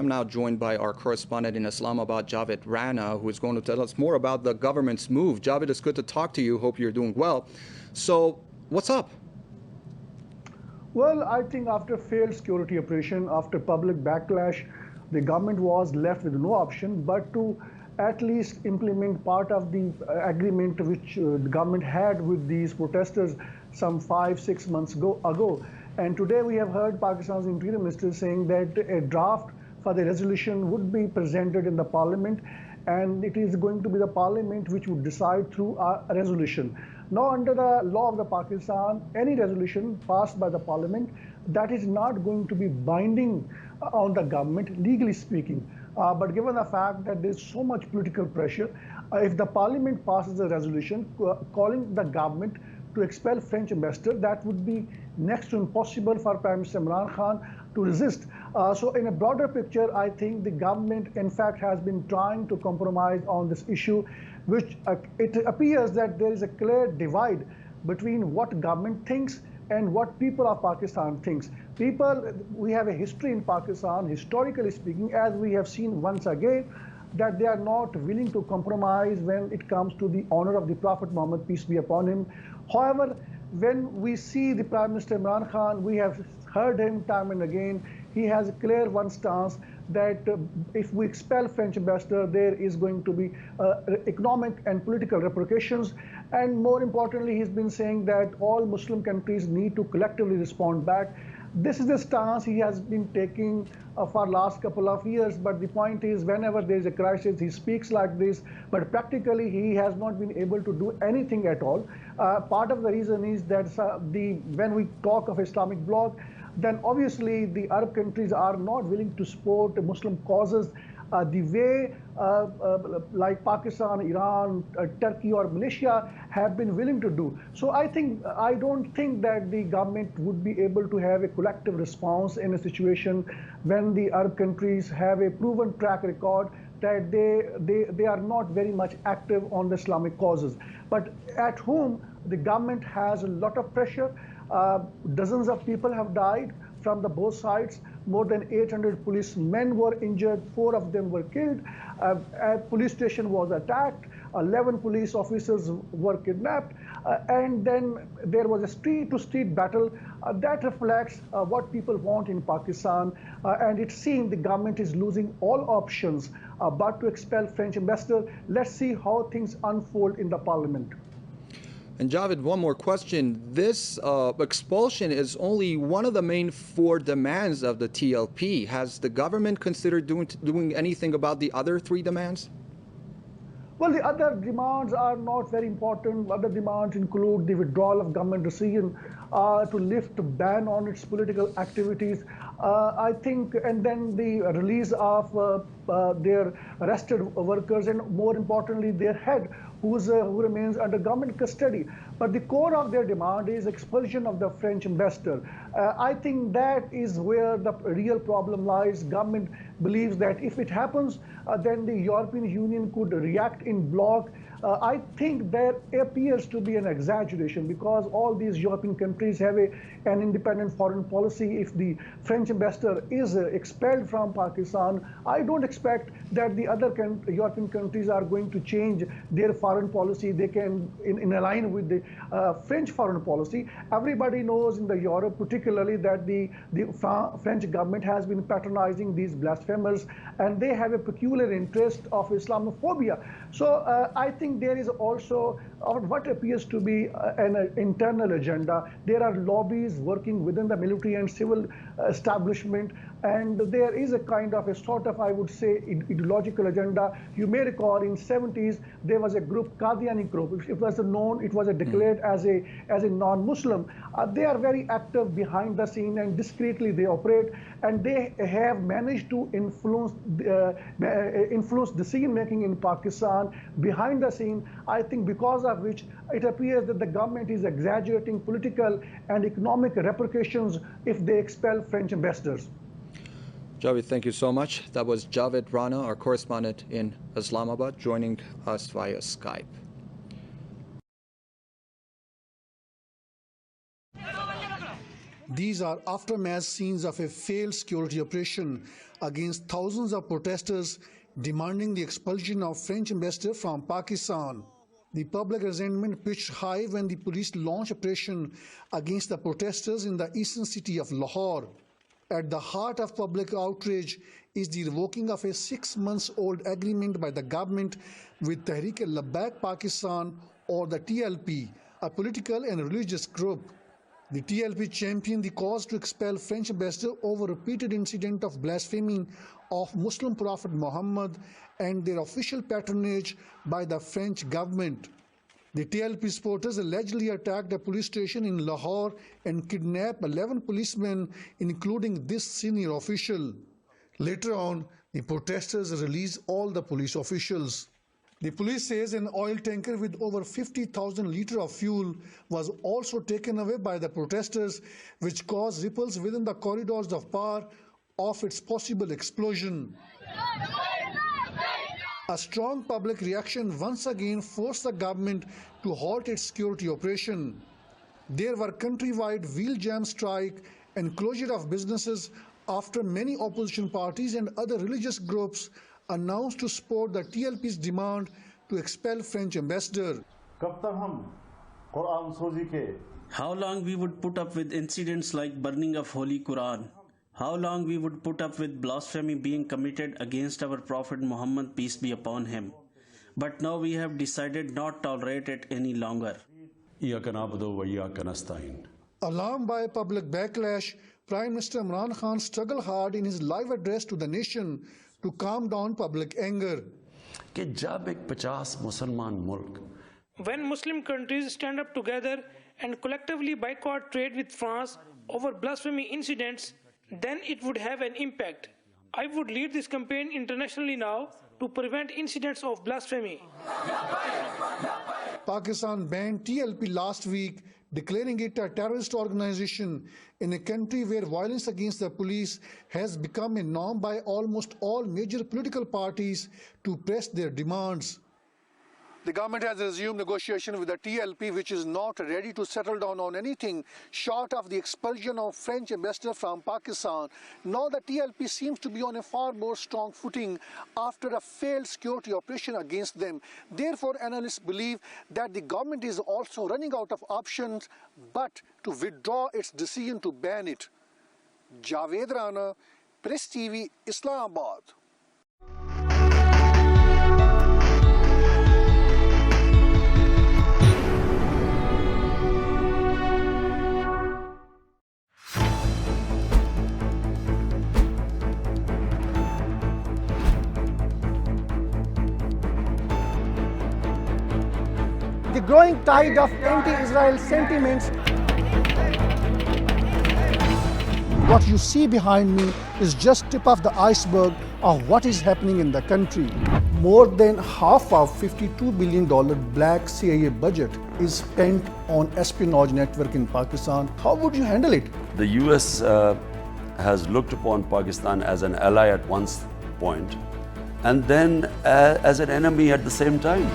now joined by our correspondent in Islamabad, Javed Rana, who is going to tell us more about the government's move. Javed, it's good to talk to you. Hope you're doing well. So, what's up? Well, I think after failed security operation, after public backlash, the government was left with no option but to at least implement part of the agreement which the government had with these protesters some 5-6 months ago. And today we have heard Pakistan's Interior Minister saying that a draft for the resolution would be presented in the parliament, and it is going to be the parliament which would decide through a resolution. Now, under the law of the Pakistan, any resolution passed by the parliament, that is not going to be binding on the government, legally speaking. But given the fact that there is so much political pressure, if the parliament passes a resolution calling the government to expel French ambassador, that would be next to impossible for Prime Minister Imran Khan to resist. So in a broader picture, I think the government, in fact, has been trying to compromise on this issue, which it appears that there is a clear divide between what government thinks and what people of Pakistan thinks. We have a history in Pakistan, historically speaking, as we have seen once again, that they are not willing to compromise when it comes to the honor of the Prophet Muhammad, peace be upon him. However, when we see the Prime Minister Imran Khan, we have heard him time and again, he has a clear one stance that if we expel French ambassador, there is going to be economic and political repercussions. And more importantly, he's been saying that all Muslim countries need to collectively respond back. This is the stance he has been taking for last couple of years, but the point is whenever there is a crisis, he speaks like this, but practically he has not been able to do anything at all. Part of the reason is that when we talk of Islamic bloc, then obviously the Arab countries are not willing to support Muslim causes the way like Pakistan, Iran, Turkey or Malaysia have been willing to do. So I don't think that the government would be able to have a collective response in a situation when the Arab countries have a proven track record that they are not very much active on the Islamic causes. But at home, the government has a lot of pressure. Dozens of people have died from the both sides. More than 800 policemen were injured, 4 of them were killed. A police station was attacked, 11 police officers were kidnapped, and then there was a street-to-street battle. That reflects what people want in Pakistan, and it seems the government is losing all options but to expel French ambassador. Let's see how things unfold in the parliament. And Javed, one more question. This expulsion is only one of the main 4 demands of the TLP. Has the government considered doing anything about the other 3 demands? Well, the other demands are not very important. Other demands include the withdrawal of government decision to lift the ban on its political activities, I think, and then the release of their arrested workers, and more importantly, their head, who remains under government custody. But the core of their demand is expulsion of the French ambassador. I think that is where the real problem lies. Government believes that if it happens, then the European Union could react in bloc. I think there appears to be an exaggeration because all these European countries have an independent foreign policy. If the French ambassador is expelled from Pakistan, I don't expect that the other European countries are going to change their foreign policy. They can in align with the French foreign policy. Everybody knows in the Europe, particularly, that the French government has been patronizing these blasphemers, and they have a peculiar interest of Islamophobia. So I think there is also what appears to be an internal agenda. There are lobbies working within the military and civil establishment, and there is a kind of a sort of, I would say, ideological agenda. You may recall in 70s there was a group, Qadiani group. It was declared as a non-Muslim. They are very active behind the scene and discreetly they operate, and they have managed to influence decision making in Pakistan behind the scene. I think because of which it appears that the government is exaggerating political and economic repercussions if they expel French ambassadors. Javed, thank you so much. That was Javed Rana, our correspondent in Islamabad, joining us via Skype. These are aftermath scenes of a failed security operation against thousands of protesters demanding the expulsion of French ambassador from Pakistan. The public resentment pitched high when the police launched operation against the protesters in the eastern city of Lahore. At the heart of public outrage is the revoking of a 6-month-old agreement by the government with Tehreek-e-Labbaik Pakistan, or the TLP, a political and religious group. The TLP championed the cause to expel French ambassador over repeated incident of blaspheming of Muslim Prophet Muhammad and their official patronage by the French government. The TLP supporters allegedly attacked a police station in Lahore and kidnapped 11 policemen, including this senior official. Later on, the protesters released all the police officials. The police says an oil tanker with over 50,000 litres of fuel was also taken away by the protesters, which caused ripples within the corridors of power of its possible explosion. A strong public reaction once again forced the government to halt its security operation. There were countrywide wheel jam strike and closure of businesses after many opposition parties and other religious groups announced to support the TLP's demand to expel French ambassador. How long we would put up with incidents like burning of Holy Quran? How long we would put up with blasphemy being committed against our Prophet Muhammad, peace be upon him? But now we have decided not to tolerate it any longer. Alarmed by public backlash, Prime Minister Imran Khan struggled hard in his live address to the nation to calm down public anger. When Muslim countries stand up together and collectively boycott trade with France over blasphemy incidents, then it would have an impact. I would lead this campaign internationally now to prevent incidents of blasphemy. Pakistan banned TLP last week, declaring it a terrorist organization in a country where violence against the police has become a norm by almost all major political parties to press their demands. The government has resumed negotiation with the TLP, which is not ready to settle down on anything short of the expulsion of French ambassador from Pakistan. Now the TLP seems to be on a far more strong footing after a failed security operation against them. Therefore, analysts believe that the government is also running out of options but to withdraw its decision to ban it. Javed Rana, Press TV, Islamabad. The growing tide of anti-Israel sentiments. What you see behind me is just tip of the iceberg of what is happening in the country. More than half of $52 billion black CIA budget is spent on espionage network in Pakistan. How would you handle it? The US has looked upon Pakistan as an ally at one point and then as an enemy at the same time.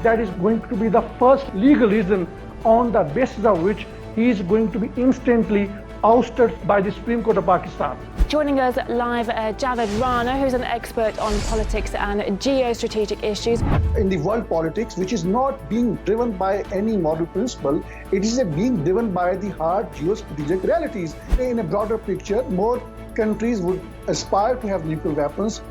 That is going to be the first legal reason on the basis of which he is going to be instantly ousted by the Supreme Court of Pakistan. Joining us live, Javed Rana, who's an expert on politics and geostrategic issues. In the world politics, which is not being driven by any moral principle, it is being driven by the hard geostrategic realities. In a broader picture, more countries would aspire to have nuclear weapons.